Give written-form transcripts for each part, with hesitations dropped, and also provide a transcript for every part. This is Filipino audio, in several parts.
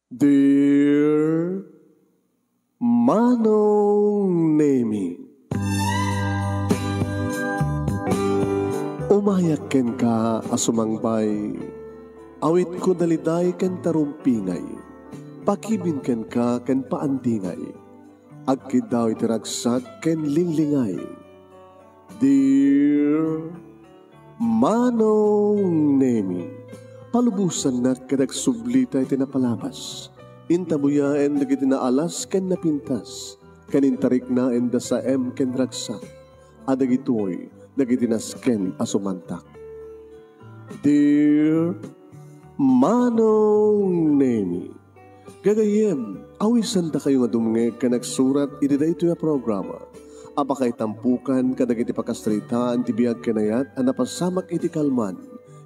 Dear Manong Nemi, umayak ken ka asumangbay, awit ko daliday ken tarumpingay, pakibin ken ka ken paandingay, agkid daw itiragsak ken linglingay. Dear Manong Nemi, palubusan na kadag sublita iti napalabas. Intabuyaen dagiti naalas ken napintas. Kanintarik na enda sa ken ragsak. Adagitoy dagiti nasken asumantak. Dear Manong Nemi, gagayem, awisan da kayo nga dumnge ka nagsurat iti da ito ya programa. Apakay tampukan kadagiti pakastritaan ti biyag kenayat a napasamak iti kalman,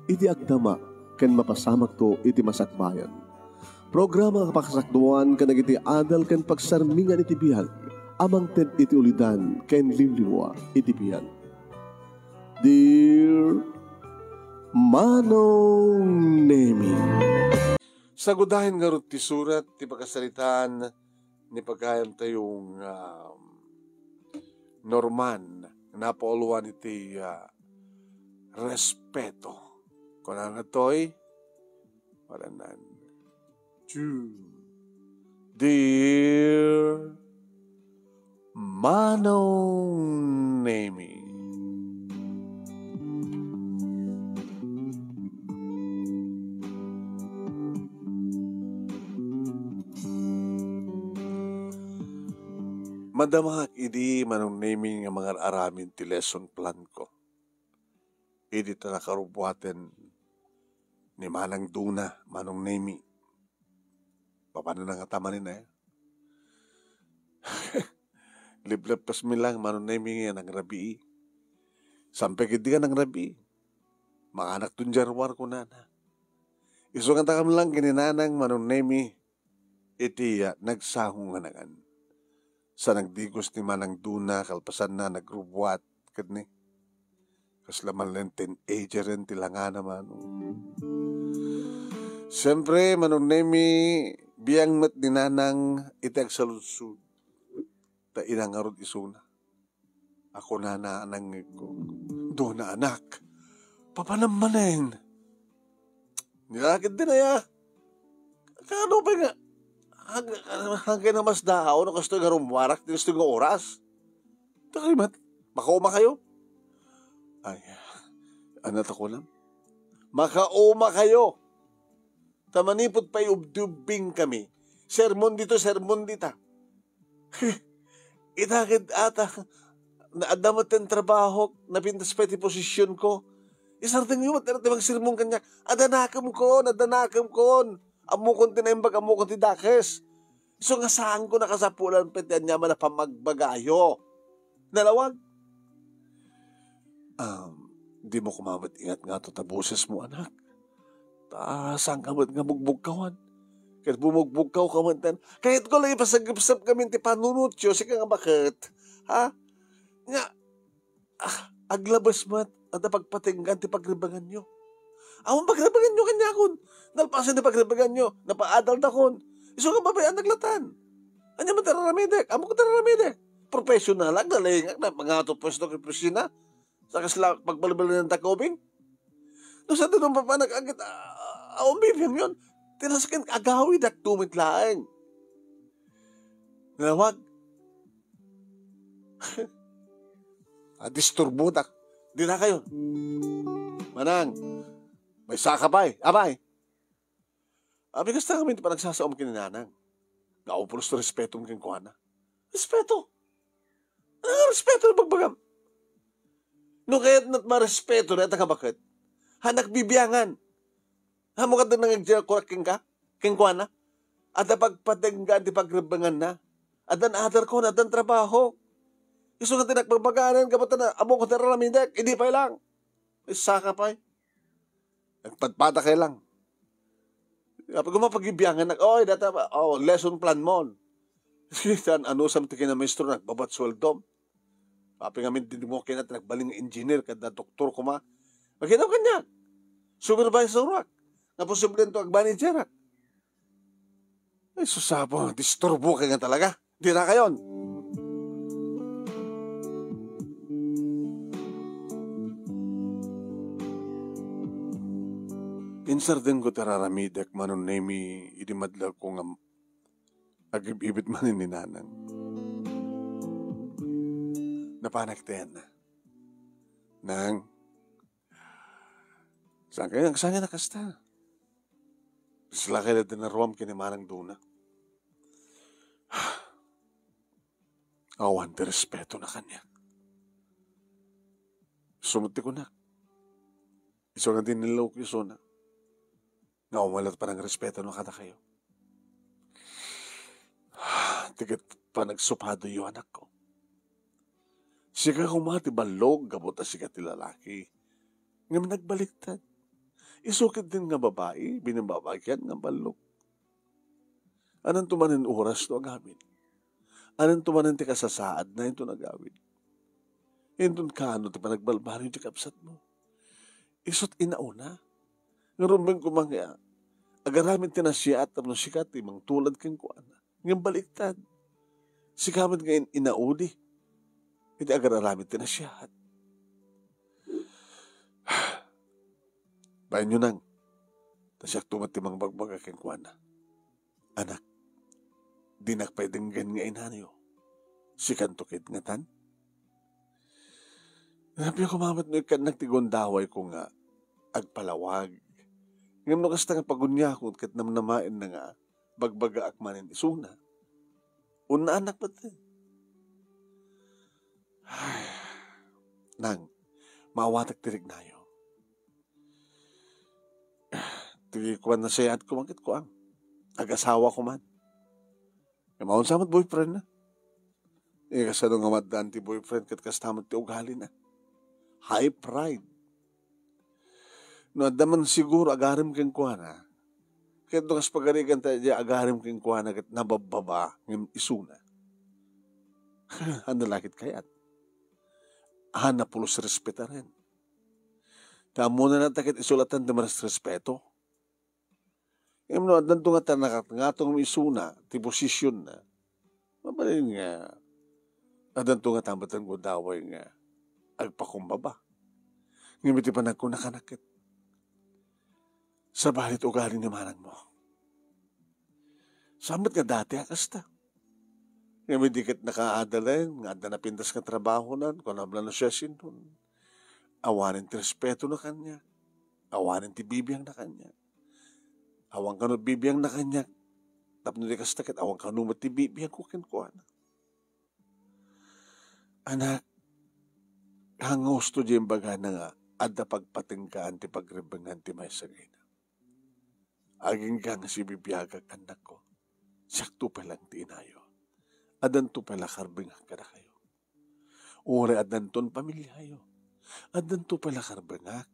iti agdama, ken mapasamak to iti masakbayan. Programa kapakasakduan kadagiti adal ken pagsarmingan iti biyag, amang ted iti ulidan ken liwliwa iti biyag. Dear Manong Nemi, Sagudahin nga ron ti surat, ti pagkasalitaan, ni pagkayam tayong Norman, napauluan iti respeto. Kung nga to'y, walanan. Dear Manong Nemi, madamag idi Manong Nemi nga mga aramin ti lesson plan ko. Idi ta nakarubuaten ni Manang Duna, Manong Nemi. Paano na nga tamanin na Liblab pas mi lang, Manong Nemi nga nang rabi. Sampai kiti ka nang rabi. Mga anak tun jarwar ko na. Iso nga takam lang kininanang Manong Nemi. Iti nagsahong nga nagan. Sa nagdigos ni Manang Duna, kalpasan na nagrubuat kadni. Kaslaman lang teenager rin tilanga naman. Siyempre, Manong Nemi, biyang mat ni Nanang itag sa lunsud. Ta inangarod isuna. Ako na naanang ko. Doon na anak. Papanamanin. Nilakid din na ya. Kano ba nga? Hanggang na mas daaw, no kasto nga rumwarak, gusto nga oras. Takalimat, makauma kayo. Ay, anat ako lang. Makauma kayo. Tamanipot pa ubdubing kami. Sermon dito, sermon dita. Itakid ata, naadamat ang trabaho, napintas pa iti posisyon ko. Isarting yung matinatibang sermon kanya, adanakam kon. Amo kon tinaimbag, amo kon tidakes. So nga saan ko nakasapulan petian niya man na pamagbagayo. Nalawag. Di mo kumamat ingat nga to taboses mo, anak. Saan ka nga bugbugkawan? Kahit bumugbugkaw ka man tan. Kahit ko lang ipasagipsap kami ti panunutyo, sika nga bakit? Ha? Nga, aglabas mat at pagpatinggan ti pagribangan nyo. Awang pagribangan nyo kanya kon. Nalpasan ti pagribangan nyo. Napaadal na kon. Iso nga babayan naglatan. Anya man tararamidek. Amo ko tararamidek. Professional lang. Nalingak na. Mga ato pwesto kay presina. Sa kasla pagbalibal ng takobing. No sa tinong papanag-agit. Awang bibiyang yun. Tinaskin agawid at tumitlaeng. Nawag. Disturbo tak. Di na kayo. Manang. May saka pa Abay. Bigas na kami ito pa nagsasaom kininanang. Naupulos to respeto mong kinukuha na. Respeto? Ano respeto na pagbagam? No kaya't nat ma-respeto na ito ka bakit? Hanak bibiyangan. Hamo ka doon nangagdya kuraking ka? Kinukuha na? At pagpatinggan di pagribangan na? Adan adar ko na, adan trabaho. Iso nga tinakpagbaganan, kapata na, amo ko tararamindek, hindi pa lang. May saka pa Nagpadpada kayo lang. Kapag mapag-ibiyangan, data ba? Lesson plan mo. Ano sa mga kinamestro, nagbabat sweldom. Papi ngamin, din mo kinat, nagbaling engineer, kada doktor ko ma. Magkinaw kanya. Supervisor rak. Na posible ito, ag-manager rak. Ay, susapong, disturbo ka nga talaga. Di na kayon. Pinsar din ko tararamidak manon nemi idimadlag ko nga agibibit manin ni nanang. Napanagtayan na. Nang, saan nga nakasta? Sila kayo din na ruwam kinimanang duna. Awan di respeto na kanya. Sumuti ko na. Iso nga din nilaw ko iso na. Nga umalat pa ng respeto na kada kayo. Tigit pa nagsupado yung anak ko. Siya kumati balog, gabot na siya ti lalaki. Nga nagbaliktad. Isukit din nga babae, binababagyan nga balog. Anong tumanin oras to agawin? Anong tumanin ti kasasaad na ito nagawin? Indun ka ano ti panagbalbaro yung ti kapsat mo? Isot inauna. Ngarumbang ko mga agaramin tinasya at no sikat imang tulad kang kuana. Ngayon baliktad. Sikaman ngayon inaudi. Hindi agaramin tinasya at. Bayan nyo nang. Tasyak tumatimang bagbaga kang kuana. Anak, di nakpaidenggan nga inanyo. Sikantukid nga tan. Nabi ako mamat no ikan nagtigondaway ko nga agpalawag. Ngayon no kasta nga pagunya ko kat namnamain na nga bagbaga akmanin isuna. Una anak ba din? Nang, mawatak tirig na yo. Tigikuan na siya at kumangkit ko ang ag-asawa ko man. Maun samat boyfriend na. Kasano nga madaan ti boyfriend kat kastamat ti ugali na. High pride. No, adaman siguro agarim kang kuana. Kaya doon kas pagarigan tayo agarim kang kuana kat nabababa ng isuna. Ano lakit kayat? Hanap pulos respeta rin. Tamo na natakit isulatan na maras respeto. Ngayon no, adan to nga tanakat nga itong isuna, ti posisyon na. Mabalin nga, adan to nga tambatan ko daway nga agpakumbaba. Ngayon iti pa nagkunakanakit. Sa balit ugali ni manang mo. Sambat nga dati akasta. Ngayon dikit nakaadalain, nga na pindas ka trabaho nan, kung nabla na siya sinun. Awanin ti respeto na kanya. Awanin ti bibiyang na kanya. Awang kanot bibiyang na kanya. Tapno di kastakit, awang kanot ti bibiyang kukin-kuhan. Anak, hangos to diyang baga na nga, adda pagpatingkaan ti pagribangan ti may sagay na. Aging ka nga si bibiyagag anak ko, sakto palang ti inayo. Adan to pala karbingak ka na kayo. Ure adan ton pamilyayo. Adan to pala karbingak,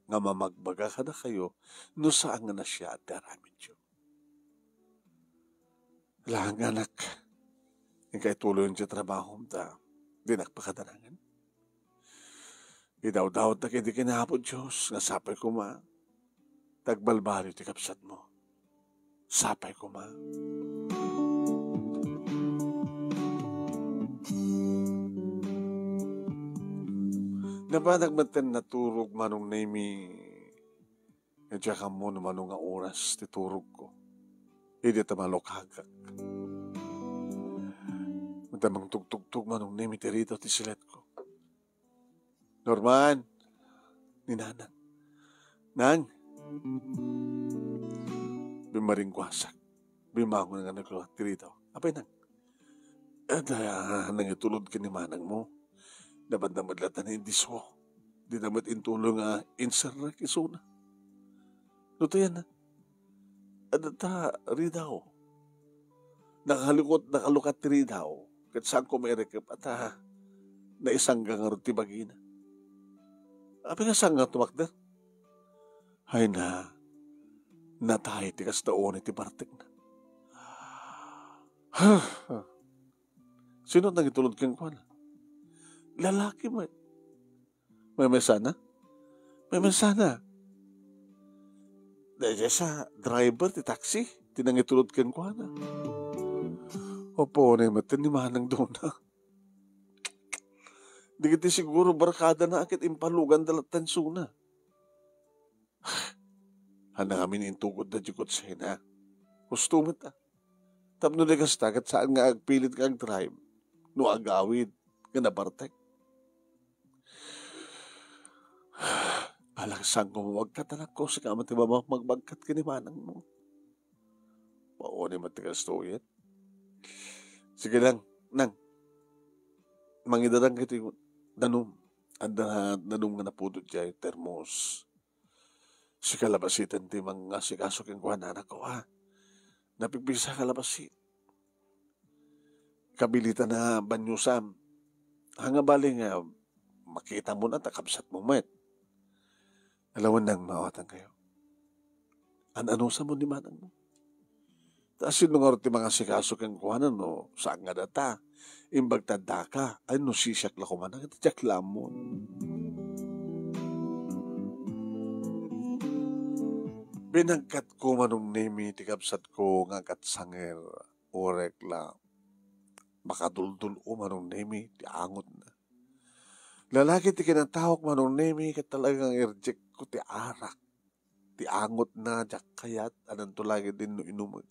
nga mamagbaga ka na kayo, no saan nga na siya at daramid yun. Lang anak, yung kay tuloy yung trabaho mo ta, di nakpakadanangan. Idaw-daw na kaya di kinahapon Diyos, nga sapay ko ma, tagbalbari ti kapsat mo. Sapay ko ma. Nabanag maten naturog manong nami, kadya ka mo naman nga oras ti turog ko. Hindi tamalokagak. Matamang tugtugtug manong nami ti rito ti silet ko. Norman, ni Nanang. Nang, bimaring kwasak. Bimangon nga nagluwat ti rito. Apay nang, nangitulod ka ni manang mo. Dapat na madlatan na hindi so. Di naman intulong nga insarrak isuna. Luto yan na. Adata, ridaw. Nakalukat ti ridaw. Kat saan ko may rekap at na isang gangarot ti bagina. Abi nga saan nga tumakda? Hay na, natay ti kasdaon ti partik na. Sino nang itulod kang kwa na? Lalaki mo. May mesana? May mesana. Dahil sa driver ti taxi. tinangitulod ken ko na. Opo, na matin ni Manang doon na. Di kiti siguro barkada na akit impalugan dalatan suna. Hana kami ni intugod na jukot sa hina. Gusto mo ta. Tapno na kastagat saan nga agpilit kang drive. No agawid. Nga nabartek. Alaksan ko mawagkat anak ko. Saka matiba magbagkat ka ni Manang mo. Paone matigas to yan. Sige lang. Nang. Mangidarang kiti danum. Anda danum nga napudot dya yung termos. Si kalabasitan ti mga sikasok yung kuha na anak ko ha. Napigpisa kalabasit. Kabilita na banyusam. Hanga baling makita mo na takabsat mo met. Alawan nang maawatan kayo. Ano sa mo ni Manang mo? Taas yun nga ti mga sikasok yung kuha na no. Saan nga data? Imbag tanda ka. Ay no sisyak la kumanang. Ito tiyak lamon. Binagkat ko manong nemi tikapsat ko nga katsanger orek la makaduldul o manong nemi ti angot na. Lalaki ti kinatawak manong nemi kat talagang irjek ko ti arak. Ti angot na jak kayat anan to lagi din no inumag.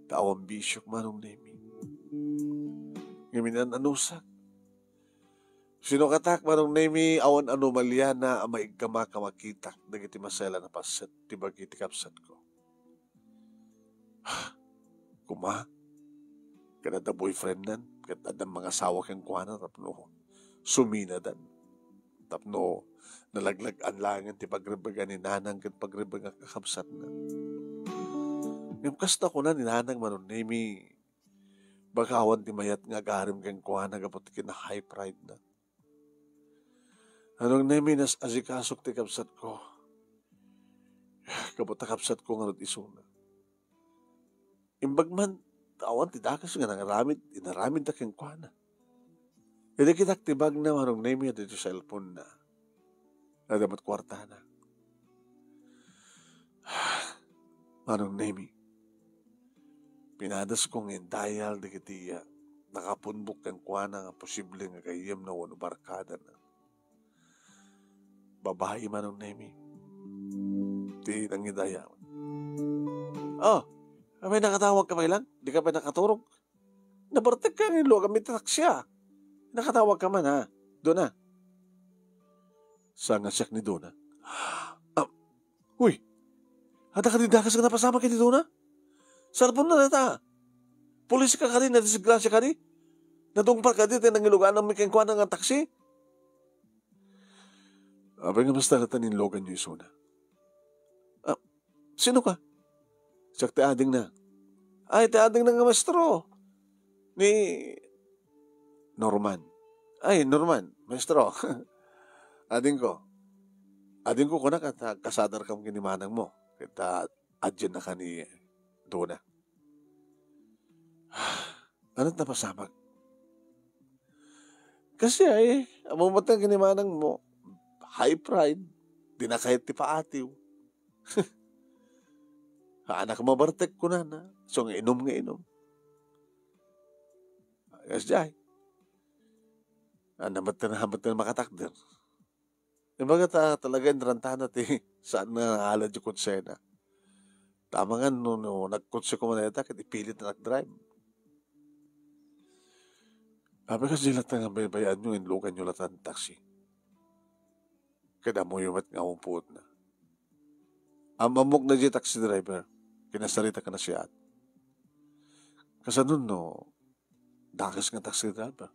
Tawang bisyok manong nemi. Ngiminan anusak. Sino katak manong nemi awan anomalya na maigkama ka makita dagiti masela na paset ti bagiti kapsat ko. Kuma kada boyfriend nan kada mga asawa kang kuana tapno sumina dan tapno nalaglag ang langit ti pagrebaga ni nanang ket pagrebaga kakapsat na. Ngem kasta ko na ni nanang manong nemi bagawan ti mayat nga garim kang kuana gapot kin high pride na. Anong neminas azikasok ti kapsat ko. Kapot kapsat ko nga isuna. Imbagman, tawan ti dakas nga nangaramid, inaramid na keng kuana. Hindi kita tibag na anong nemi at ito cellphone na. Nadamat kwarta na. Anong nemi. Pinadas kong indayal di kitiya. Nakapunbok keng kuana nga posible nga kayem na wano barkada na. Babae manong nemi. Di nang idayawan. Oh, may nakatawag ka pa lang? Di ka pa nakaturog? Nabartag ka nilo kami taksya. Nakatawag ka man ha. Doon na. Sa ngasyak ni Dona. Uy, hada ka dindakas ka napasama kay ni Dona? Sarapon na nata. Pulis ka rin, nadisgrasya ka rin. Nadungpar ka din, nangilugan ng may kengkuan ng taksi. Abay nga basta natanin logan nyo isuna. Sino ka? Siyak teading na. Ay, teading na nga maestro. Ni Norman. Ay, Norman, maestro. Ading ko. Ading ko kunak at kasadar kang kinimanang mo. Kita adyan na ka ni Dona. Ano't napasamag? Kasi ay, amumatang kinimanang mo. High pride. Di na kahit ti paatiw. Anak mabartek ko na na. So nga inom. Ayos jay. Hamat na makatakder. Ibaga talaga narantahan natin saan na halad yung kutsena. Tama nga no nagkutse ko maneta kaya ipilit na nag-drive. Sabi kasi lahat nga bayaan nyo inlugan nyo lahat ng taxi. Kada mo yung mat nga puot na. Ang mamok na di taxi driver, kinasarita ka na siya. Kasi nun no, dakas nga taxi driver.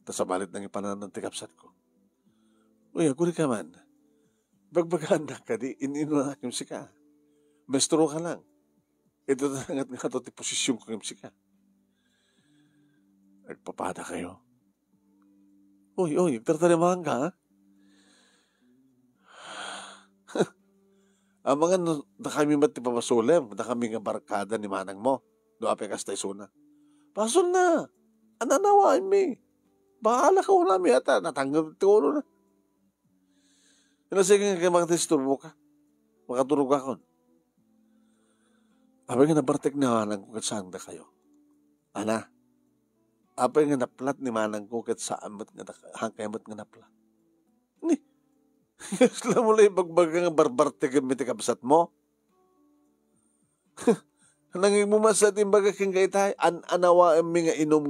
Tas sabalit nang ipanan ng tikapsat ko. Uy, ako rin ka man. Bagbagaan na ka di, inino na yung sika. Mestro ka lang. Ito na nga ito ti posisyon ko yung sika. Nagpapada kayo. Uy, nagtartarimahan ka ha? Ang mga na kami mati papasulem, na kami nga barkada ni manang mo. Do ape kas tayo suna. Pasol na. Ananawain mi. Bahala ka wala mi ata. Natanggap ti ulo na. Sige nga kayo makadisturbo ka. Makaturog ako. Apay nga nabartek ni manang ko kat saan da kayo. Ana, apay nga naplat ni manang ko kat saan mat nga hangkay mat nga naplat. Ni, isla mo lang bagbaga nga barbarte gamit kabsat mo. Nanging mo masat imbaga king kaytay, anawa mi nga inom.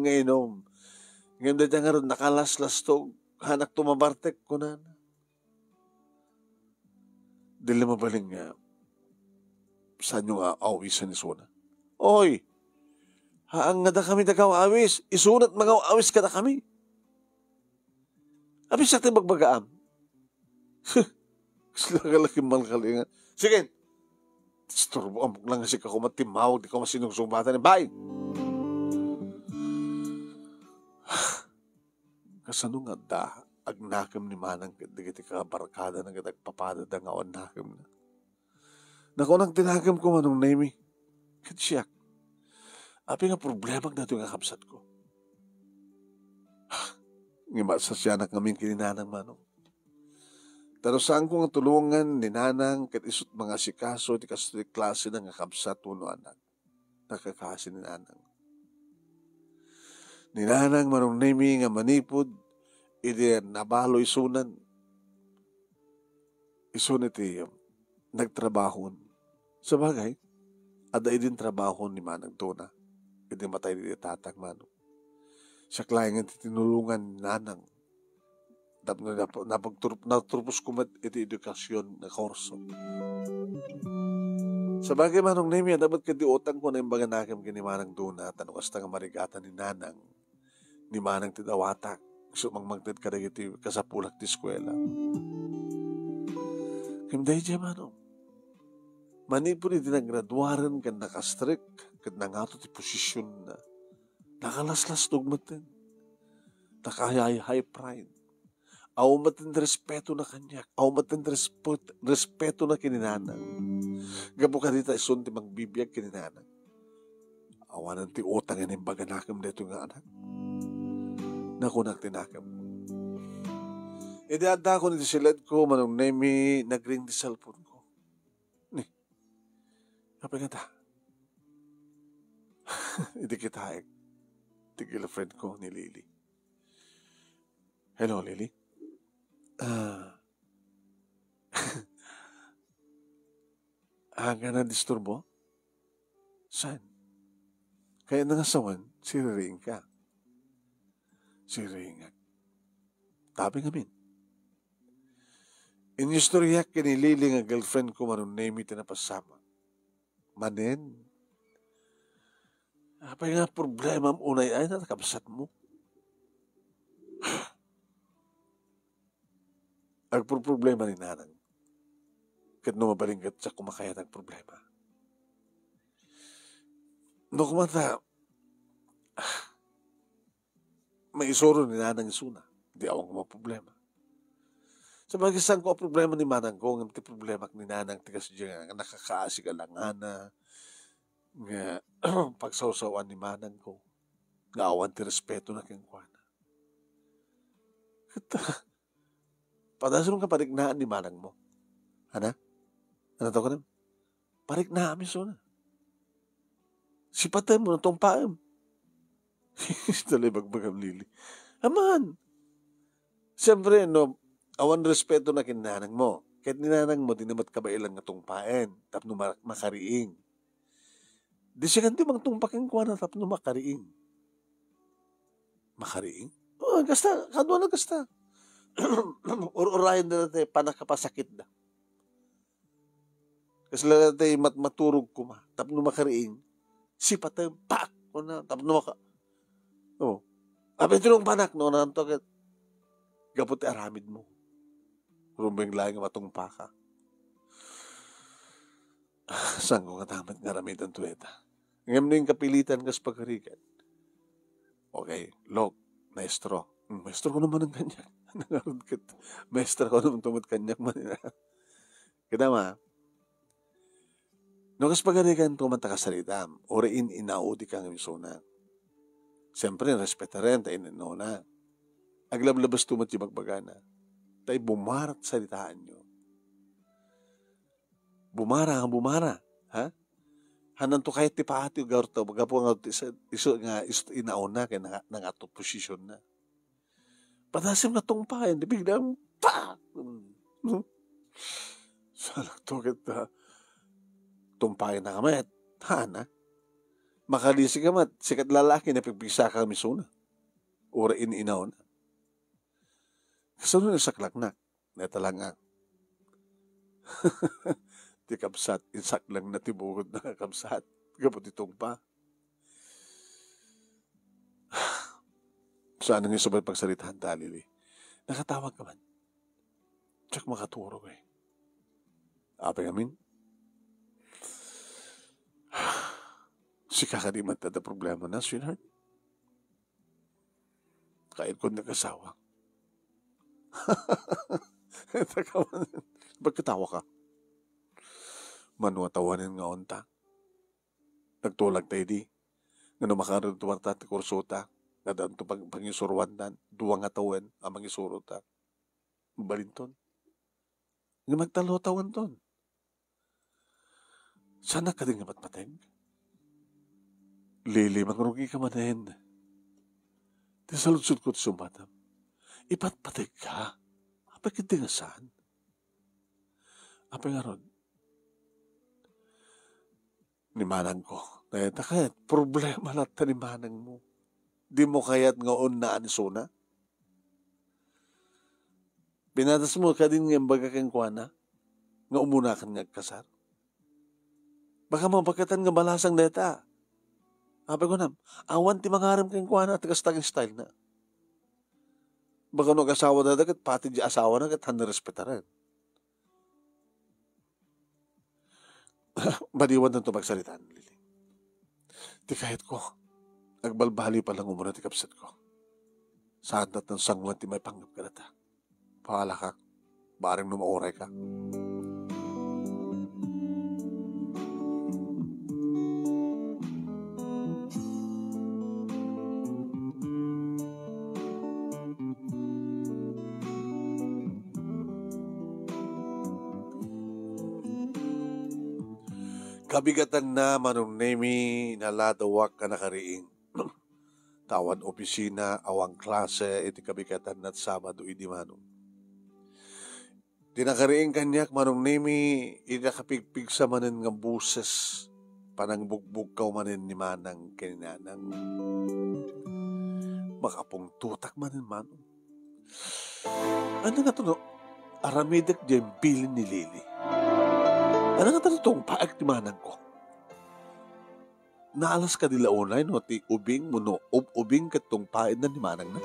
Ngayon dito nga ron nakalaslas to, hanak tumabartek ko na. Dili mabaling nga, saan yung awisan ni Suna? Oy, haang nga da kami dagaw awis, isunat mga awis ka da kami. Abis sa magbagaam. Sila ka laki malkalinga. Sige, istorbo amok lang kasi kako matimawag, di ko masinungsubatan. Bye! Kasano nga da, agnakam ni manang digiti ka barkada na kitagpapada da nga nakam na. Naku nang tinagam ko manong naimi. Katsyak. Api nga problema na ito nga kapsat ko. Nga masasyanak namin kininanang manong. Pero saan ko nga tulungan ni nanang kat isut mga sikaso di kasuri klase na nga kapsat uno anak. Nakakasi ni nanang. Ni nanang manong naimi nga manipod idi nabalo isunan. Isun iti nagtrabahon. Sa bagay, ada idin trabaho ni manang tuna. Idi matay di tatang manong. Siya klayan nga tinulungan ni nanang. Naturpos kumat iti edukasyon na korso. Sa bagay manong nemi, dapat ka di utang ko na yung baga nakam kini manang tuna. Tanong kasta nga marigatan ni nanang. Ni manang tidawatak. So magmagdad ka na iti kasapulak di eskwela. Kimday dyan manong. Manipon iti nagraduaran kan nakastrik. Kan nangato ti posisyon na. Nakalaslas tugmatin. Nakahayay pride. Aw matin respeto na kanyak. Aw matin respeto na kininanang. Gabo ka dita isun ti magbibiyag kininanang. Awanan ti utang yan yung baga nakam dito nga anak. Nakunak tinakam. Idada ko niti silad ko manong nemi nagring di cellphone ko. Ni. Kapag nga ta. Hindi kita ek. Tigil friend ko ni Lily. Hello, Lily. Hanga na disturbo? Saan? Kaya nangasawan, siriring ka. Siriring. Tabi ngamin. Inistoryak kinilili nga girlfriend ko manong name iti napasama. Manen. Apay nga problema mo unay ay natakabsat mo. Agpo-problema ni nanang. Kat numabalinggat sa kumakaya ng problema. No kumanta, may isuro ni nanang isuna. Di awang mga problema. Sa bagay saan ko ang problema ni manang ko, ng problema ni nanang tigas dyan, nakakaasi ka lang nga pagsawsawan ni manang ko. Nga awan ti respeto na kinkwana. Padasun ka parignaan ni manang mo. Hana? Ano to ka naman? Parignaan miso na. Sipatan mo na tong paam. Talay bagbagam Lili. Aman. Siyempre, no, awan respeto na kinanang mo. Kahit ninanang mo, dinamat ka ba ilang nga tungpaen, tapno makariing. Di siya ganti mang tungpaking kuha na tapno makariing. Makariing? Oh, gasta. Kadwa na gasta. Urayan na natin, panakapasakit na. Kasi lang natin maturog ko ma. Tapno makariing. Sipat tayo, pak! O na, tapno maka... Oh. Abay tinong panak, no? Nanto, gapot aramid mo. Rumbeng lang nga matungpa ka. Saan ko katamat nga ramid ang tuweta? Ngayon yung kapilitan kas pagkarikan. Okay, log, maestro. Maestro ko naman ang kanyak. Nangarod ka. Maestro ko naman tumot kanyak man. Kadama, no kas pagkarikan tumata ka salitam, oriin inaudi kang imisona. Siyempre, respeta rin, tayo na. Aglablabas tumat yung magbagana. Tayo bumarat salitaan nyo. Bumara. Ha? Hanan to kahit ti paati ugar to, magapo nga iso nga inauna kay nangato posisyon na. Padasim na tong pa, hindi biglang pa! So, nagtukit na tumpayan na kami at hana. Makalisi ka mat, sikat lalaki na pagpisa ka kami suna. Ura inaw na. Kasunod na saklaknak, neta lang nga. Ti kapsat, insak lang na tibugod na kapsat. Kapot itong pa. Saan ang isubay pagsaritahan talili? Nakatawag ka man. Tsak makaturo eh. Apa yamin? Si kakadiman tada problema na, sweetheart. Kahit kung nakasawa. Pagkatawa ka. Manuatawanin nga onta. Nagtulag tayo di. Nga numakaroon tuwarta at kursuta. Nga daan ito pangisurwandan. Duwang atawan ang mangisurota. Balinton. Nga magtalo-tawan ton. Sana ka din nga matmateng. Lili, magrugi ka manahin. Di saludsud ko sumatam. Ipatpatay ka. Apa kita nga saan? Apa nga ron? Ni manang ko. Nayata kayat, problema lahat ni manang mo. Di mo kayat ngaon na ansuna? Pinatas mo ka din nga baga kang kuwana, nga umuna kang nagkasar. Baka mapagkatan nga balasang deta. Apa ko nam, awan ti mangaram kang kuwana at kastaging style na. Baka nag-asawa na dagat, pati di asawa na kat hanirespetaran. Badiwan na ito magsalitaan, Lili. Di kahit ko, agbalbali pa lang umuna ti kapsat ko. Saan na't ng sangwan ti may panggap ka na ta. Pahala ka, bareng numauray ka. Kabigatan na manong nemi naladawak ka nakariing. Tawan opisina, awang klase, iti kabigatan na't Sabado idi manong. Tinakariing kanyak manong nemi, inakapigpig sa manin nga buses, panang bugbog ka manin ni manang kininanang. Makapong tutak manin manong. Ano nga ito no? Aramidak diyang bilin ni Lili. Ano nga itong paagtimanan ko? Naalas ka nila unay, no? Ti ubing mo, no? Ubing ka itong paid na ni Manang na.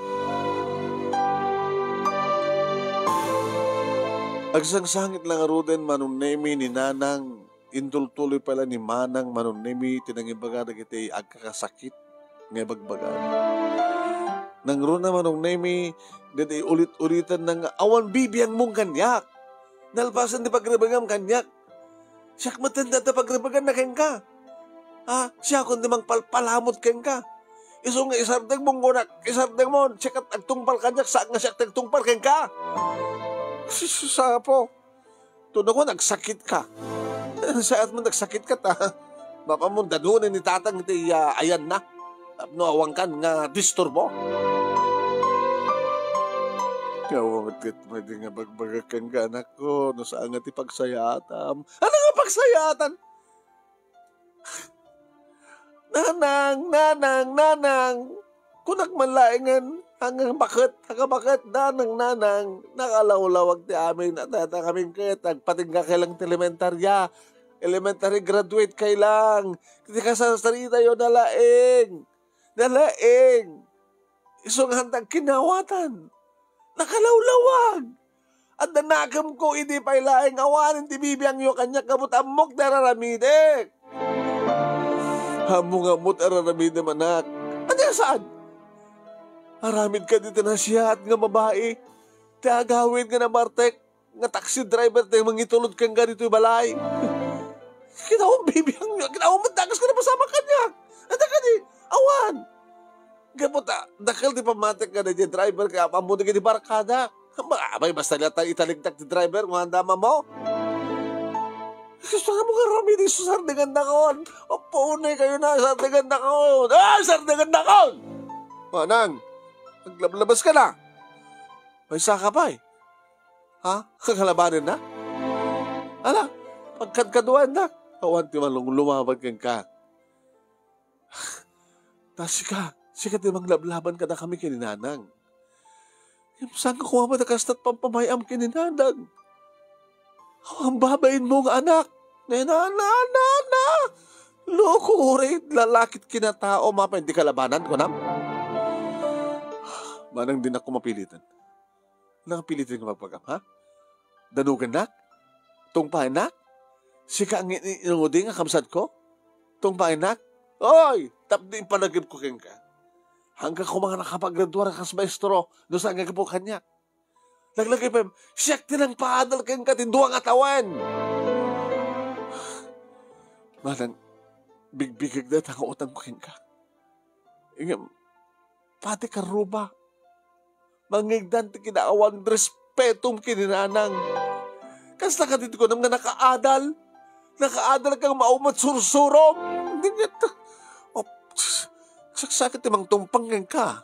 Agsangsangit lang aruden, manong nemi ni Nanang, indultuloy pala ni Manang, manong nemi, tinangibaga na kita agkakasakit, ngay bagbagan. Nang runa manong nemi, dito ulit-ulitan ng awan bibiyang mong kanyak. Nalpasan di pagrabagam kanyak. Siya matanda na pagrabagan na keng ka. Siya kundi mang palpalamot keng ka. Iso nga isardag mong gunak, isardag mo, sikat agtungpal kanyak, saan nga siya agtungpal keng ka? Sa po, tuno ko nagsakit ka. Saat mo nagsakit ka ta, baka mo danunin ni tatang iti ayan na. No, awang kan nga disturbo. Kawamat kat pwede nga bagbagakan ka anak ko, no saan nga ti pagsayatam. Ano nga pagsayatan? Nanang, kunak manlaingan, hanggang bakit, nanang, nakalawlawag ti amin, at kaming kitag, pating nga kailang elementary graduate kailang, hindi ka sa sarita yun, nalaing, isong hantang kinawatan, nakalawlawag. At nanakam ko, hindi pa ilaing awanin, ti bibiyang yung kanya kabut amok nararamidek. Hamo nga mo't araramid na manak. Ano saan? Aramid ka dito na siya at nga babae. Tiagawin ka na Martek. Nga taxi driver tayo mangitulod kang ganito yung balay. Kinawang bibiyang nyo. Kinawang madagas ka na pasama kanya. Ano ka di? Awan. Gamuta. Dakal di pamatek ka na di driver. Kaya pamunti ka di barakada. Abay, basta lang tayo italigtak di driver. Kung handa mo. Gusto nga mo nga rami di sardengan na kon. O punay kayo na, sardengan na kon. Sardengan na kon! Manang, naglablabas ka na. May saka pa eh. Ha? Kakalabanin na? Ala, pagkadkaduan na. Kawan ti malong lumaban kang ka. Tasi ka, sikat dimang lablaban ka na kami kininanang. Saan ka kuha madakastat pampamayam kininanang? Ang babain mong anak. Na. Loko rin, lalakit kinatao, mapa, hindi kalabanan ko nam. Manang din ako mapilitan. Nakapilitan ka magpagam, ha? Danugan na? Tungpain na? Sika ang inunguding ang kamsad ko? Tungpain na? Oy! Tapdi panagib ko keng ka. Hanggang ko mga nakapaggraduar kas maestro, no saan nga po kanya. Naglagay pa, siyak tinang paadal keng ka, tinduang atawan. Manang, bigbigig na tanga utang ko keng ka. Ingam, pati karuba. Mangigdan ti kinaawang respetum kininanang. Kasta ka dito ko nang nakaadal. Nakaadal kang maumat sursurom. Hindi nga ito. Saksakit timang tumpang keng ka.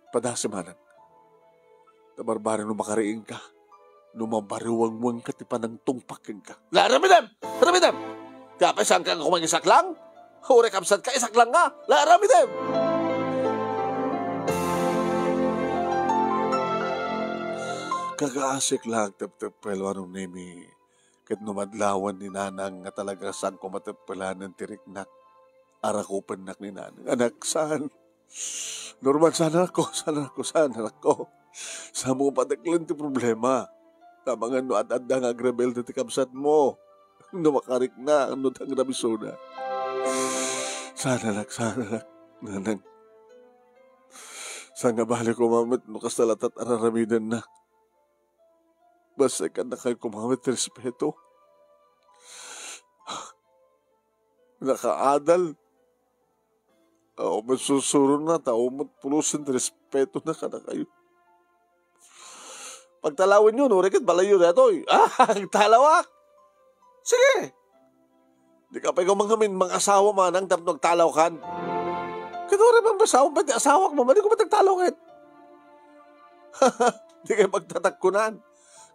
Padasi manang. Nabarbaran nung makariing ka. Numabariwang-wang ka tipa ng tumpak keng ka. Laramidam! Ramidam! Kapay saan kang kumang isak lang? Ure kamsat ka, isak lang nga. Laramidam! Kakaasik lang tep-tepel wanong nemi kat numadlawan ni nanang nga talaga saan ko matepelan ng tiriknak arakupan nak ni nanang anak saan normal sana ako sa mo pataklan ti problema tamangan no at nga agrebel ti kamsat mo no makarik na no tang rabisona sana nak nanang sa nga balik ko mamit no kastalatat araramidan na. Basta ka na kayo kumamit respeto. Nakaadal. O masusuro na, tao mo't pulusin respeto na ka na kayo. Pagtalawin yun, urikit, balayo na ito. Talawak! Sige! Di ka pa ikaw mga asawa manang tapos nagtalaw kan. Kanura bang asawa ba? Di asawak mo, mali ko ba nagtalaw kan? Di kayo magtatakkunan.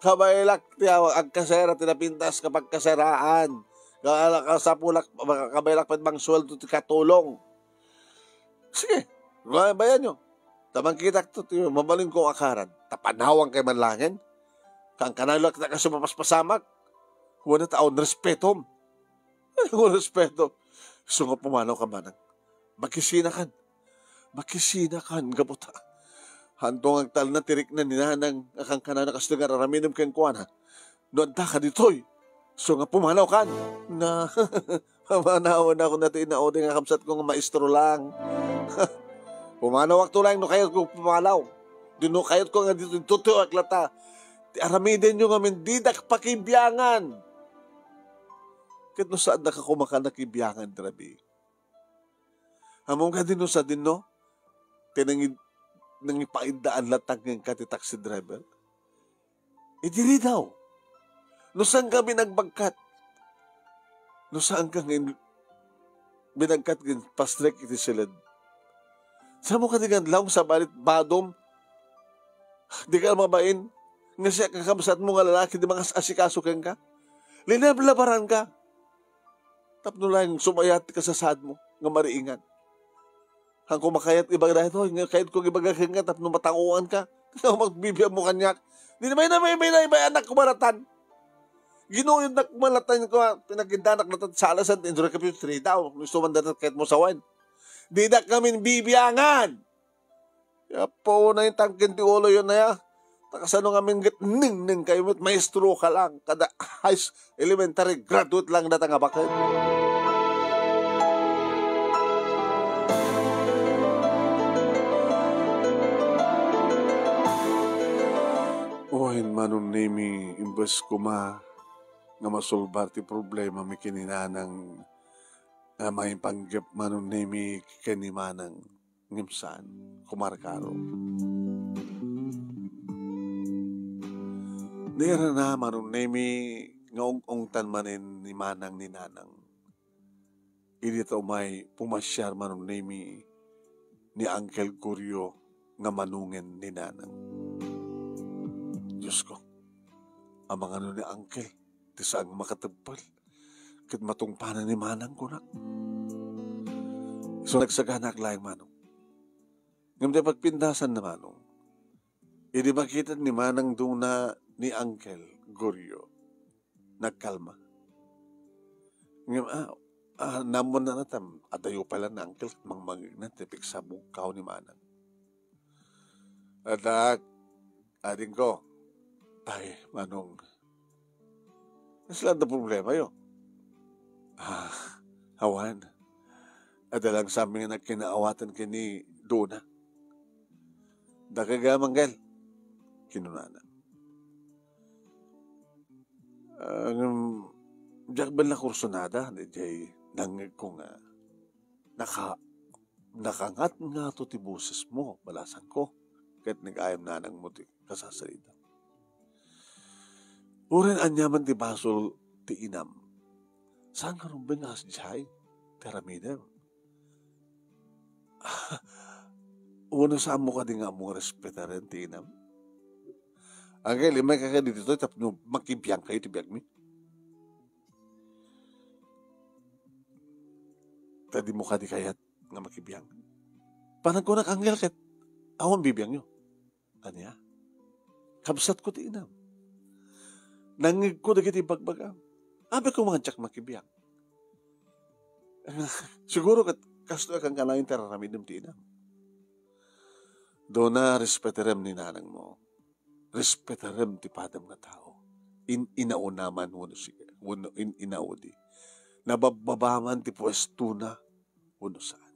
Kabailak ang kasera tinapintas kapag kaseraan. Kasapulak kabailak pa bang sweldo ti katulong. Sige, bayan nyo. Tamang kita to, mabalin ko akaran. Tapanawang kay manlangin. Kang kanalak na kasumapaspasamak. Huwag na taon respetom. Huwag respetom. So nga pumanaw ka manang. Makisinakan, kaputa. Hantong ang tal na tirik na ninanang akang kanan na kastigar araminom keng kuwan ha. Noon ta ka ditoy. So nga pumanaw kan. Na, pamanaw na ako natin inaode nga kamsat ko nga maestro lang. Pumanaw akto lang no kayot ko pumalaw. Dino kayot ko nga dito tuto aklata. Aramidin nyo nga mendidak pakibyangan. Kat no saan na ka kumakan nakibyangan drabi. Among ka din no sa din no. Tinangid nang ipaindaan latag ng kati taxi driver. Dili daw. No saan ka binagbagkat? No saan ka binagkat ng pastrek iti silid? Saan mo ka tingan lang sa balit badom? Di ka mabain? Nga siya kakamsat mo nga lalaki di mga asikaso kang ka? Linablabaran ka. Tapno lang sumayat ka sa sad mo nga mariingan. Ang kumakayat ibang dahil ito, kahit kung ibang nga, tapos matanguan ka, magbibiyam mo kanyak. Di na may anak kumaratan. Ginoon na kumalatan ko, pinagindanak na sa alasan, injure ka po 3 daw, gusto man datan kahit mo sawan. Di na kami bibiyangan. Kaya po na yung tangkin ti ulo yun na ya. Takasano kami ning kayo, maestro ka lang, kada high elementary graduate lang datang abakit. Ohin manong nemi imbes kuma nga masolbar ti problema mi kininanang nga may panggap manong nemi kanimanang ngimsan kumarkaro. Nera na manong nemi nga ong manin ni manang ni nanang. Idi to may pumasyar manong nemi ni Uncle Curyo nga manungen ni nanang. Diyos ko, ang mga ni Uncle, ti saan makatagpal, kit matungpanan ni manang ko na. So nagsaganak lang manong. Ngayon pagpindasan na manong, idi makita ni manang doon na ni Uncle Curyo, nagkalma. Ngayon, namon na natam, atayo pala na Uncle, mangmagig na, tipik sa bukaw ni manang. At ading ko, ay, manong, nasaan na problema yun? Hawan. At dalang sa amin nga nagkinaawatan kini Dona. Dakaga manggal, kinunana. Diyak ba na kursunada, jay nangig ko nga, nakangat nga to ti buses mo, balasan ko, kahit nag-ayam nanang mo ti kasasalita. Urin anyaman ti basol ti inam, saan nga rumbay nga kasjay, teramidem. Uno sa mo ka di nga mong respetaren ti inam. Angel, limay ka dito, tapos makibiyang kayo ti biyag mi. Tadi mo ka di kayat nga makibiyang. Parang ko nakangel kat, awan bibiyang nyo. Anya? Kabsat ko ti inam. Nangig ko na kiti bagbaga. Abe ko mga tsak makibiyang. Siguro kat kasto kang kalayin teraramidem ti inam. Doon na respetarem ni nanang mo. Respetarem ti padam na tao. Inaunaman mo siya. Inaudi. Nabababaman ti pwesto na uno saan.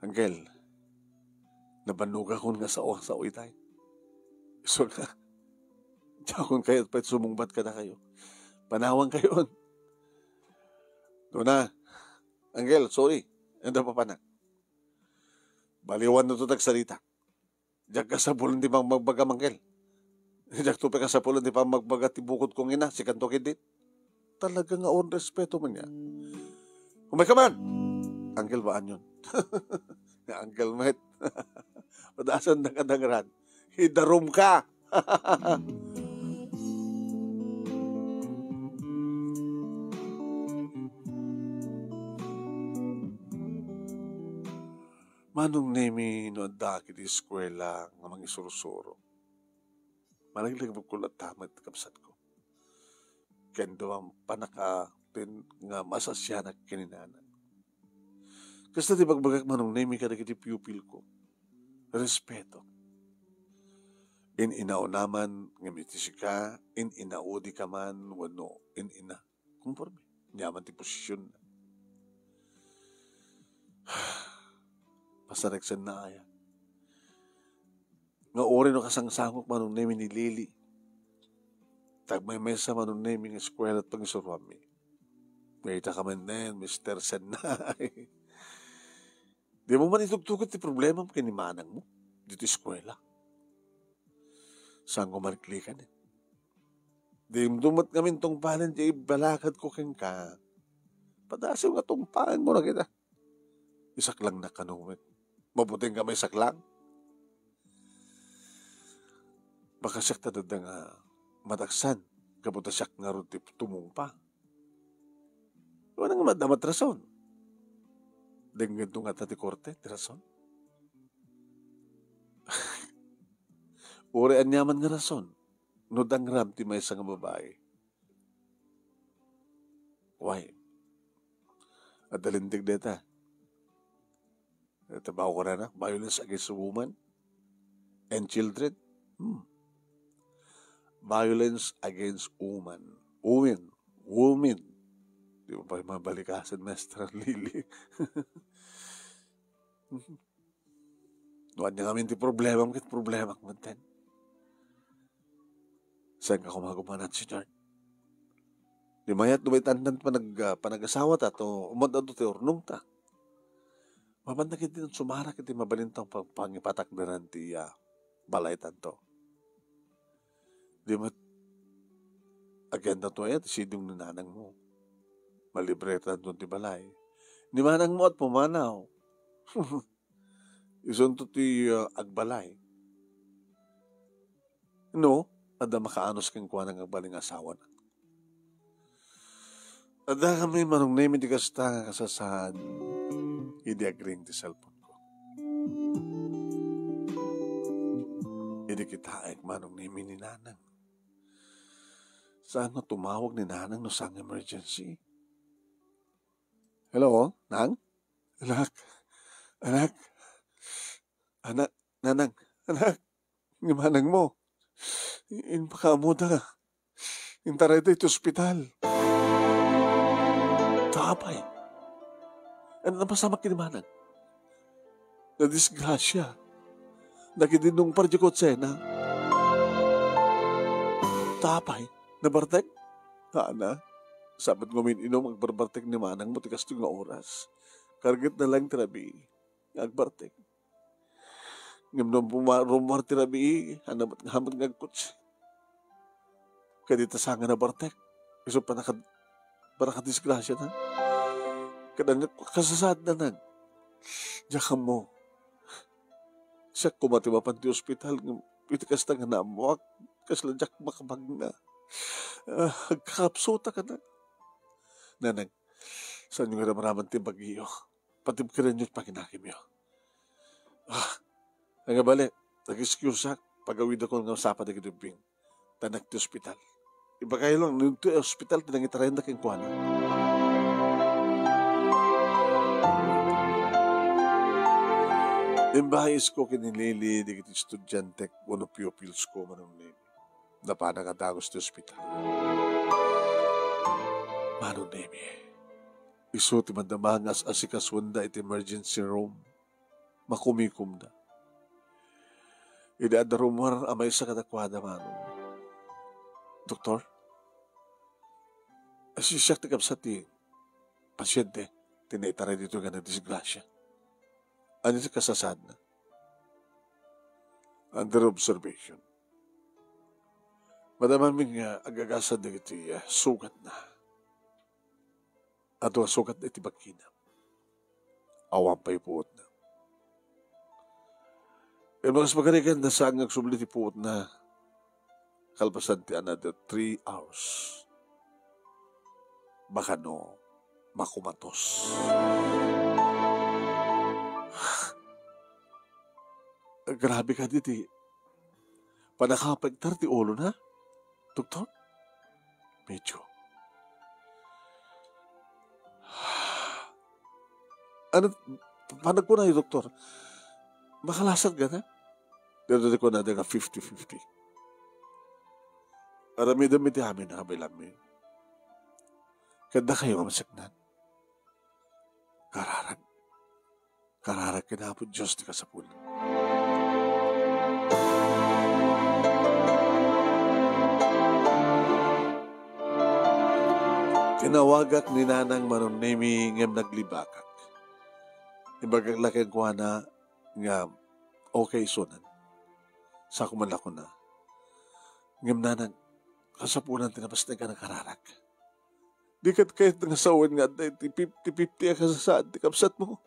Angel, nabanuga ko nga sa uitay. So nga, diyan kayo at sumungbat ka na kayo. Panawang kayo. Doon na, Angel, sorry. Ano pa panak? Baliwan na ito tagsalita. Diyan ka sa bulon di bang magbaga, Angel. Diyan tupe ka sa bulon di bang magbaga tibukod kong ina, si Kantokin din. Talaga nga on respeto mo niya. Kumay ka man! Angel baan yun? Nga Uncle Met. Padasan na kadangran. Hidarom ka! Manong nemi no adaki di eskwela nga mga isurusuro. Malaglag magkulat tamat kapsat ko. Kendo ang panaka nga masasya na kininanan. Kasi di bagbagak manong nemi ka nagiti pupil ko. Respeto. Inao naman nga mitisi ka, inaudi ka man, wano, ina. Kumporme. Niyaman ti posisyon na. Pasareksan na aya. Nga ori no kasangsangok manong nemi ni Lili. Tagmay mesa manong nemi ng eskwela at pangsurwami. May ka man na yan, Mr. Senay. Di mo man itugtugot ti problema mo kinimanang mo dito eskwela. Saan ko mariklikan eh. Di dumat kami tong palan di balakad ko keng ka. Padasin nga tong paan mo na kita. Isak lang na kanungwit. Mabuting ka may isak lang. Baka siyak tadada nga mataksan. Kabuta siyak nga rin tumong pa. Wala nga madamat rason. Dengan ito nga tati korte, rason. Uri anyaman nga rason. Nudang ram ti may isang babae. Why? At dalindig deta. Tabaw ko na violence against women and children. Violence against women. Women. Di mo pa mabalikasan, Master Lily. Doon niya kami ti problema, makit problema kumantin. Saan ka kumagumanat si George? Di mayat dumitandan panag-asawa ta, to umad ado ti ornong ta. Mabanda kiti ng sumara kiti mabalintang pagpangipatak na ti balay tanto. Di mo, agenda to ay, sidong na nanang mo. Malibre tanto ti balay. Ni manang mo at pumanaw. Ison to ti agbalay. No, ada makaanos kang kuha ng agbaling asawa na. Ada kami manong name di kasta nga kasasahan. Hindi agring ti cellphone ko. Hindi kita ay manong name ni nanang. Saan na tumawag ni nanang no sang emergency? Hello, nang? Anak, anak, anak, nanang, anak, ni manang mo. Inpakamuda ka. Intaray ito ospital. Tapay. Ano na pasama kinimanang? Na-disgrasya. Nagidinong parjikot sena. Tapay. Nabartek? Ana. Sabat ngumin inom agbarbartek ni manang mo tikas nga oras. Kargit na lang tirabi. Agbartek. Ngam rumar tirabi. Hanamat nga hamat nga agkuts. Kadita sanga na bartek. Iso pa nakadisgrasya na. Kadang kasasad na nang. Diyan mo. Siya kumatimapan ti ospital. Itikas na nga namuak. Kasla jak makabag na. Kakapsuta ka na. Nanang, saan yung ramaraman ti bagyo? Patib ka rin yung pakinakim yun. Nga bali, nag-excuse sa pagawid ako ng usapa na gitubing. Tanak ti ospital. Iba kayo lang, nung ti ospital, tinangitarayan na kang kuha na. Imbahis ko kinilili, di kiti estudyante, uno pupils ko manong name. Napanakatagos ti ospital. Manong name, iso ti mandamangas asikaswanda iti emergency room. Makumikum na. Idaad na rumor amay sa katakwada manong. Doktor? Asisyak ti kapsa ti pasyente, tinaitaray dito nga na disgrasya. Ano si kasasad na? Under observation. Madamaming agagasad na iti sugat na. Ato sugat na iti bagkina. Awang pa'y puot na. Kaya makas magarikan na saan nagsubli ti puot na kalpasan ti another 3 hours. Baka no, makumatos. Grabe ka diti. Panakapagtar ti ulo na. Doktor? Medyo. Ano, panag ko na yung doktor. Makalasad ka na? Dito ko na nga 50-50. Arami-dami ti amin na kabilami. Kanda kayo masaknan. Kararag. Kararag kinapod Diyos ti kasapulan. Tinawagak ni nanang manon nemi ngem naglibakak. Ibagag lakang kuha na nga okay sunan. Sa kuman ko na. Ngem nanang kasapunan tinapas na ka nakararak. Di kat kahit nga sawan nga dahil 50-50 ang kasasaan ti kapsat mo.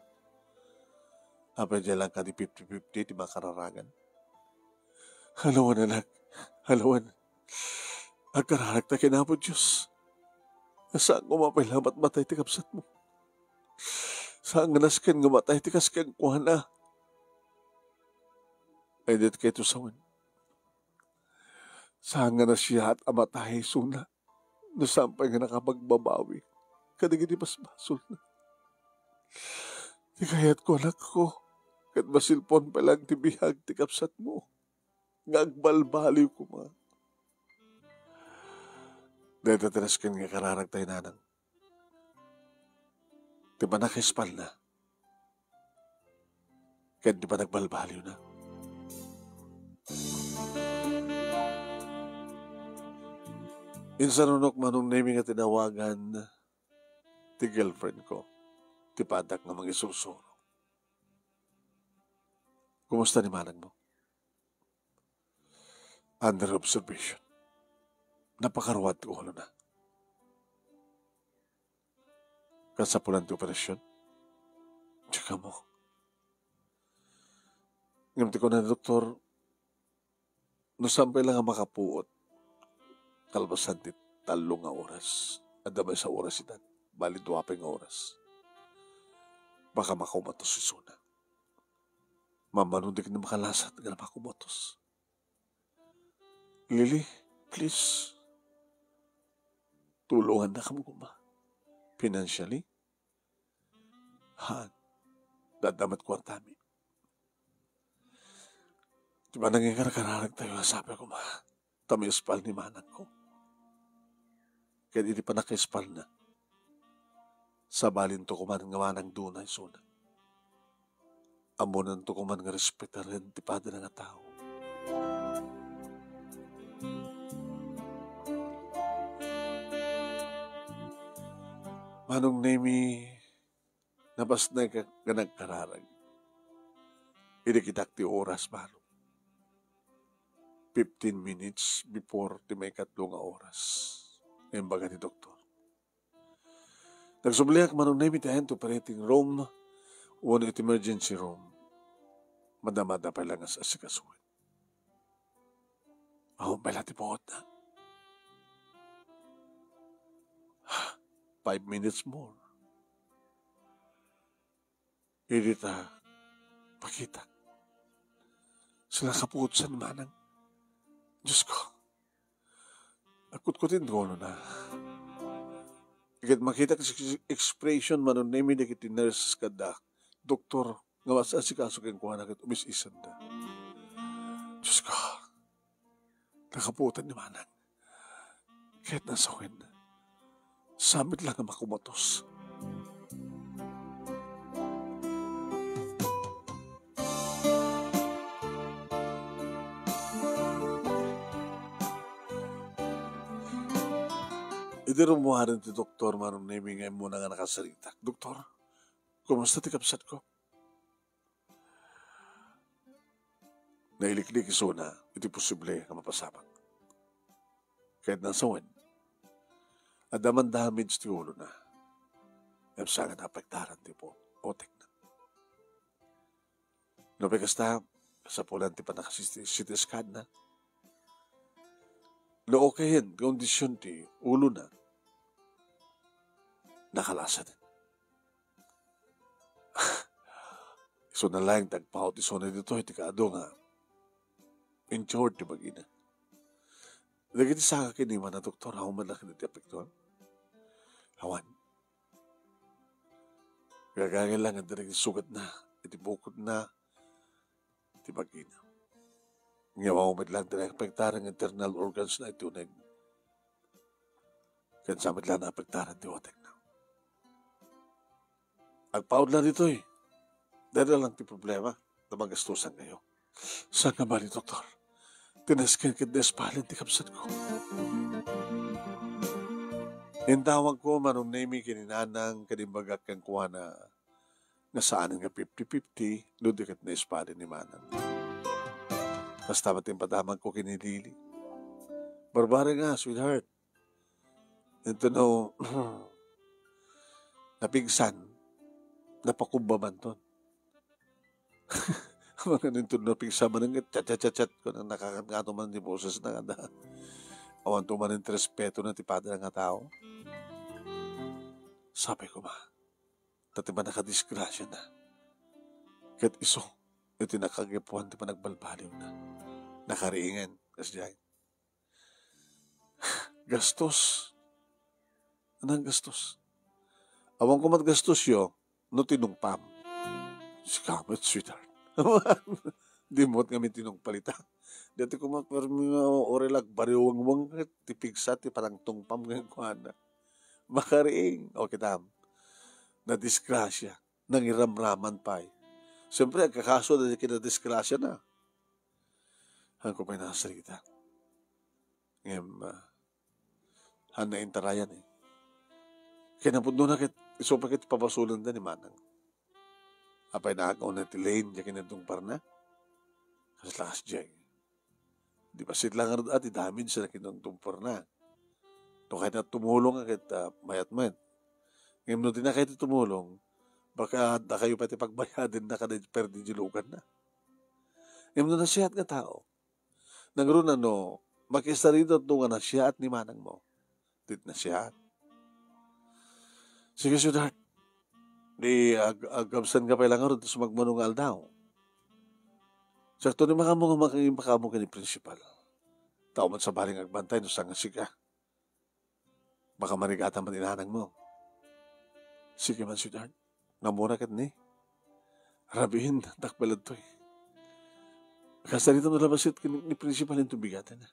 Apa dyan lang ka di 50-50 di makararagan. Halawan anak. Halawan. Ang kararak na kinapod Diyos. Saan kumapailamat matay ti kapsat mo? Saan nga nasken nga matay ti kasken kuha na? Ay dit kayo sawan. Saan nga na siya at amatay suna? Nasampay nga nakapagbabawi. Kadigiti basbasol na. Di kayat ko anak ko. Kat masilpon pa lang ti bihag ti kapsat mo. Nga agbalbaliw ko ma. Dahil tatinaskin nga kararag tayo nanang. Di ba nakispal na? Kaya di ba nagbalbaliw na? Insanunok manong naming nga tinawagan ti girlfriend ko. Ti padak nga mangisusuro. Kumusta ni manang mo? Under observation. Napakaruwad ko ulo na. Kasapulan ti operasyon. Tsaka mo. Ngayon ko na, doktor, no sampay lang ang makapuot. Kalbasan ti 3 nga oras. Adamay sa oras itan. Bali 2 nga oras. Baka makumatos si Suna. Mamanundik na makalasat nga na makumatos. Lily, please. Tulungan na kamo kuma. Financially. Han. Dadamat ko ang tami. Diba nangyayarag tayo nga sabi ko ma. Tami-espal ni manang ko. Kaya hindi pa naka-espal na. Sa balin to kuman nga manang dunay Suna. Amunan to kuman nga respetar rin tipada na nga tao. Manong nemi nabas na ka nagkararag. Hindi kitak ti oras manong. 15 minutes before ti may 3 nga oras. Ngayon baga ni doktor. Nagsubliak manong nemi tayo to operating room o iti emergency room. Madamada pa lang as asikasuin. Bala ti poot na. 5 minutes more. Hindi ta pakita. Sila kapuot sa manang. Diyos ko. Akut-kutin ko na. Ikat makita kasi expression manon nemi na kiti nurse kada. Doktor, nga wasa si kaso keng kuha na kit umis-isan da. Diyos ko. Nakapuotan ni manang. Kahit nasawin na. Samit lang ang makumatos. Iti rumuharan ti doktor manong nemi ngayon muna nga nakasarita. Doktor, kumusta ti kapsat ko? Nailiklik Suna, iti posible nga mapasabak. Kahit nasawin, adaman damage ti ulo na. Emsa nga napagtaran ti po. Otek na. No, kasta, sa pulan ti panakasiti scan na. No, okay yan. Kondisyon ti ulo na. Nakalasa din. So na lang tagpaw ti Suna dito. Iti kaado nga. Insured ti bagina. Lagi ti saka kinima na doktor. Hawa man lang ti apektuan. Hawan. Gagagay lang ang direct sugat na. Iti bukod na. Iti bagina. Ngayon mo lang direct apektarang internal organs na itunag. Kaya samit lang na apektaran ti otek na. Agpaud lang dito eh. Dahil lang ti problema na magastusan kayo. Saan nga ba ni doktor? Tinaskin kit despalin ti kapsat ko. Intawag ko manong nemi kininanang kanimbagak kang kuha na saan nga 50-50 ludikat na espalin ni manang. Basta mating padamang ko kinilili. Barbara nga, sweetheart. Ito no, napigsan, napakumbaman ton. Mga nito napigsan man nga, chat ko nang nakakangato man di boses na nga. Awan to man yung respeto na tipada nga tao. Sabi ko ma, dati ba nakadisgrasya na? Kahit iso, ito nakagipuan, di ba nagbalbaliw na? Nakariingan, kasi dyan. Gastos. Anong gastos? Awang ko matgastos yo, no tinungpam. Sikamit, sweetheart. Di mo't kami tinungpalita. Dati ko matparmi orelag, bariwang-wang, tipigsa, parang tungpam ngayon ko na. Makariing. O kitam, na disgrasya, nang iramraman pa eh. Siyempre, ang kakaso na kinadisgrasya na. Hang ko may nasarita. Ngayon, han na intarayan eh. Kaya napun doon na iso pa kit pabasulan na ni Manang. Apay na akaw na ti Lane, diya kinadong parna. Kasi lakas diya. Di ba sit lang at damage sa kinuntumpor na. To kahit na tumulong kahit mayat-mayat. Ngayon no din na kahit tumulong, baka da kayo pati pagbayadin na kada perdi jilugan na. Ngayon no na siya at nga tao. Nagroon makista rito nga na siya at ni manang mo. Dit na siya. Sige, sweetheart. Di agamsan ka pa lang ron, tapos magmanungal daw. Sakto ni makamo ka ni principal. Tao man sa baling agbantay, no sang siga. Baka marigatan man inanang mo. Sige man, sweetheart. Namura kat ni. Rabihin, takbalad to eh. Kasi dito nalabasit ni principal yung tubigatan na.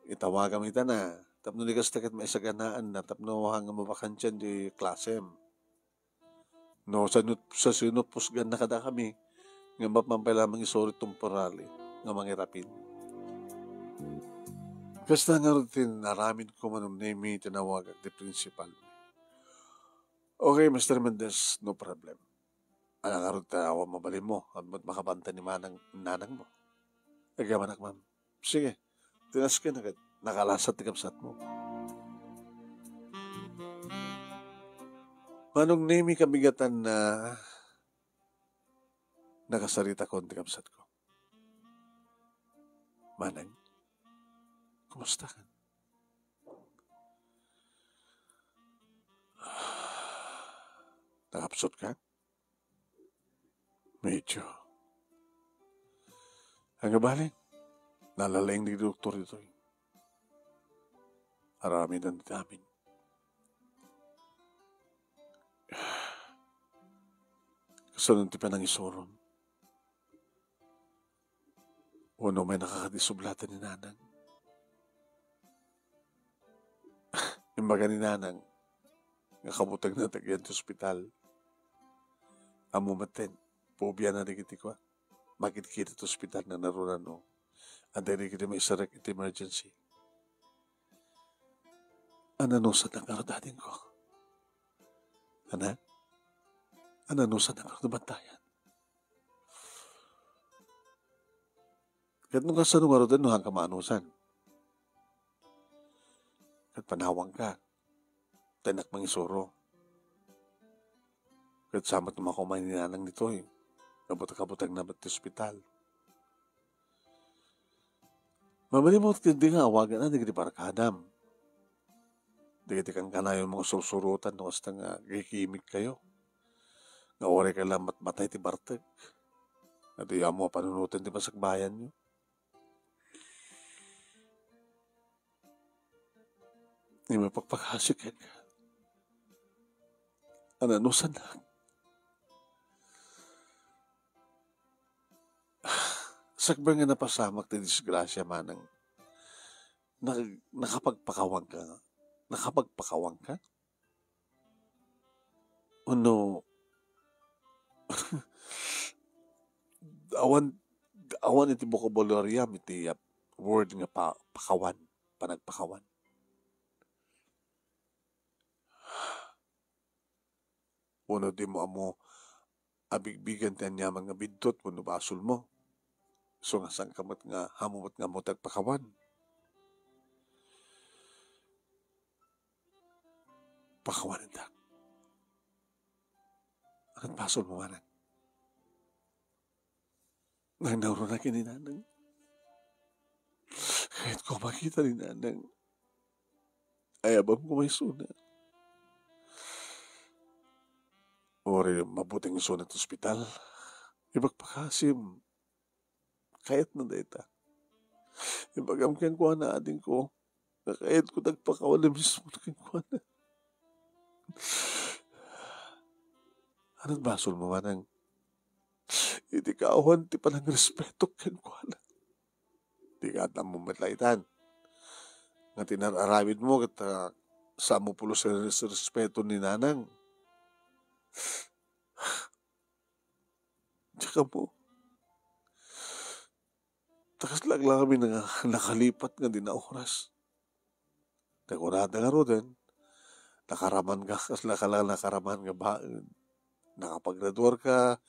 Itawagan mo ita na. Tapno ni kastakat may saganaan na tapno hanggang mabakansyan di klasem. No, sa sinupusgan na kada kami, nga mapampay lamang isori temporali, nga mangirapin. Kasta nga rin naramid ko manong name tinawag at di principal. Okay, Mr. Mendez, no problem. Alang nga rin tawa mabalin mo at makabanta ni nanang mo. Nagamanak, ma'am. Sige, tinas ka na nakalasat ni kapsat mo. Manong name kabigatan na nakasarita ko ang kapsat ko. Manang, kumusta ka? Nakapsot ka? Medyo. Ang gabali, nalalaing ni doktor ito. Arami na namin. Kasunod ti pa ng isoron. Uno may nakakadisublatan ni nanang. Yung baga ni nanang, nakabutag na tagyan sa ospital. Amumaten, pobya na nagiti ko. Makikita sa ospital na narunan no. And then kita may isarak iti emergency. Ananusad ang karodating ko. Ananusad ang karodabantayan. Kahit nung kasanong karodan, no hanggang maanusan. Kahit panawang ka, tanak mangisoro. Kahit samat na makumay ni nanang nito eh. Kabutag-kabutag na ba't ospital. Mamalimot hindi nga awagan na, hindi para kadam. Hindi kang kanayon mga susurutan no hasta nga gikimik kayo. Nga ore ka lang matmatay ti Bartek. At iya mo panunutin ti masakbayan nyo. Hindi may pagpakasik ka. Ananusan na. Sakba nga napasamak ti disgrasya manang nakapagpakawang ka. Nakapagpakawang ka? Ano? awan iti vocabulary iti word nga pakawan, panagpakawan. Uno di mo amo abigbigan ti anyaman nga bidtot wano basol mo. So nga sang kamot nga hamumot nga mo tagpakawan. Pakawanan ta. Anong basol mo manan? Nagnauro na kininanang. Kahit ko makita ni nanang, ayabang ko may suna. Ori mabuting sunat ospital. Ibagpakasim. Kahit na data. Ibagam kang kuha na ading ko. Kahit ko nagpakawan na mismo na kang kuha na. Anong basol mo manang? Hindi ka awan ti palang respeto kang kuha na. Hindi ka at namumatlaitan. Nga tinararamid mo kita sa mo pulo sa respeto ni nanang. Tsaka po, takas lang kami nakalipat nga din na oras. Nagurada nga ro din. Nakaraman ka, nakaraman nga ba, nakapag-graduar ka,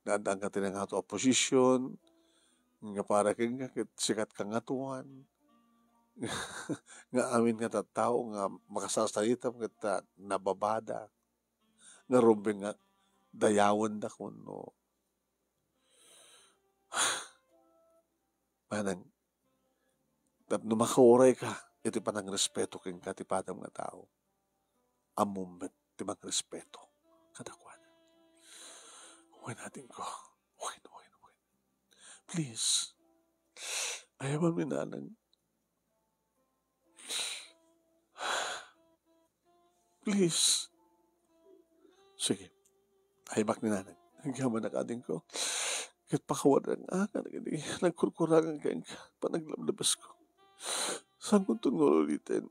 naandang ka tinang ato opposition, Nga para kang sikat kang atuan. Nga amin nga tattao nga makasasalita nga nababada. Nga rumbeng nga dayawan da kuno. Manang, no makauray ka, iti pa ng respeto kang katipadang nga tao. A moment, ti respeto kadakwanan. Huwag natin ko. Huwag. Please. Ayaw man minanang. Please. Sige. Ayaw ni nanang. Hanggang na kading ko. Kahit pakawalan ang nagkurkurangan kang panaglamlabas ko. Saan kong tungo ulitin?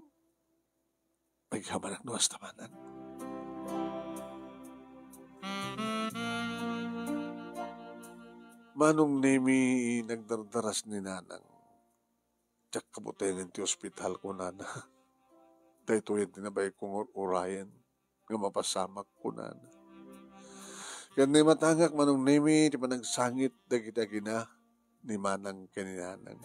Nagkamanak nuwas tamanan. Manong nemi nagdardaras ni nanang. Tsak kabutengan ti ospital ko nana. Dahil ito yung tinabay kong urayan. Nga mapasamak ko nana. Yan ni matangak manong nemi, di pa nagsangit dagi-dagi na ni manang kaninanang.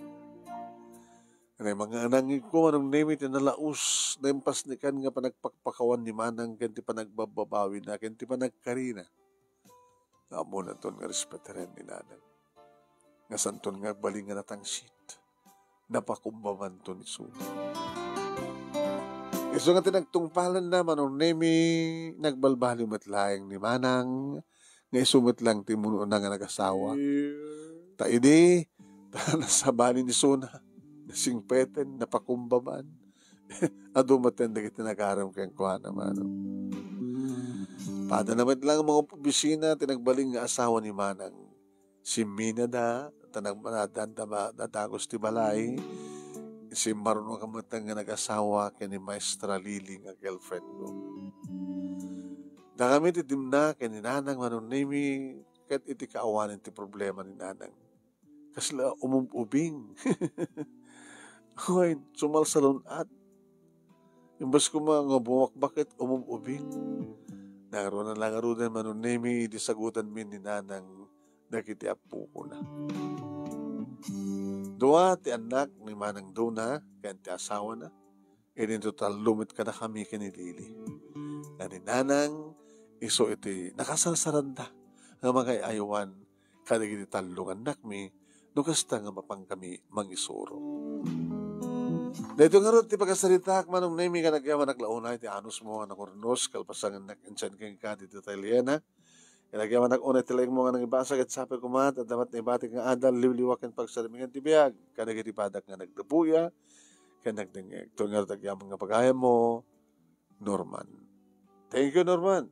Yan mga anangin ko manong nemi, tinalaos na yung pasnikan nga panagpakpakawan ni manang, kan ti pa nagbababawi na, kan ti pa nagkarina. Nga mo na ton nga respetaren ni nanang. Nga santon nga baling nga natangsit. Napakumbaman to ni Suna. Iso nga tinagtungpalan na manong nemi, nagbalbali matlayang ni manang, nga isumit lang timuno na nga nag-asawa. Taidi, nasabani ni Suna, nasingpeten, napakumbaman. Adumaten na kita nag-aram kayang kuha naman. Pada naman lang ang mga bisina, tinagbaling nga asawa ni manang. Si Minada, tanagmanadan, natagos ti balay. Si marunong kamatang nga nag-asawa kaya ni Maestra Lily nga girlfriend ko. Na kami titim na kaya ni nanang manunimi kahit iti kaawanin ti problema ni nanang. Kasi umubing. Hoy, sumal sa lunat. Imbas ko mga bumakbakit, umubing. Nagaroon na lang arunan manunimi, disagutan min ni nanang nakiti apo ko na. Dua ti anak ni manang Dona, kaya ti asawa na. In total lumit ka na kami kinilili. Na ni nanang, iso iti nakasalsaranda. Nga mga ayawan, kadagiti talungan nakmi, nukasta nga mapang kami mangisuro. Dito nga rin, ti pagkasalitak manong nemi ka nagyaman naglaunay, ti anus mo nga nakurnos, kalpasangan nak-insyan kang ka dito Italiana. Nagyaman nag-unay tilayang mo nga nang ibasag at sabi kumat at dapat na ibatik nga adal, liwliwakan pagsalimingan ti biyag. Kadagiti padak nga nagdabuya, kanagdang ito nga nagyaman nga pagaya mo, Norman. Thank you, Norman.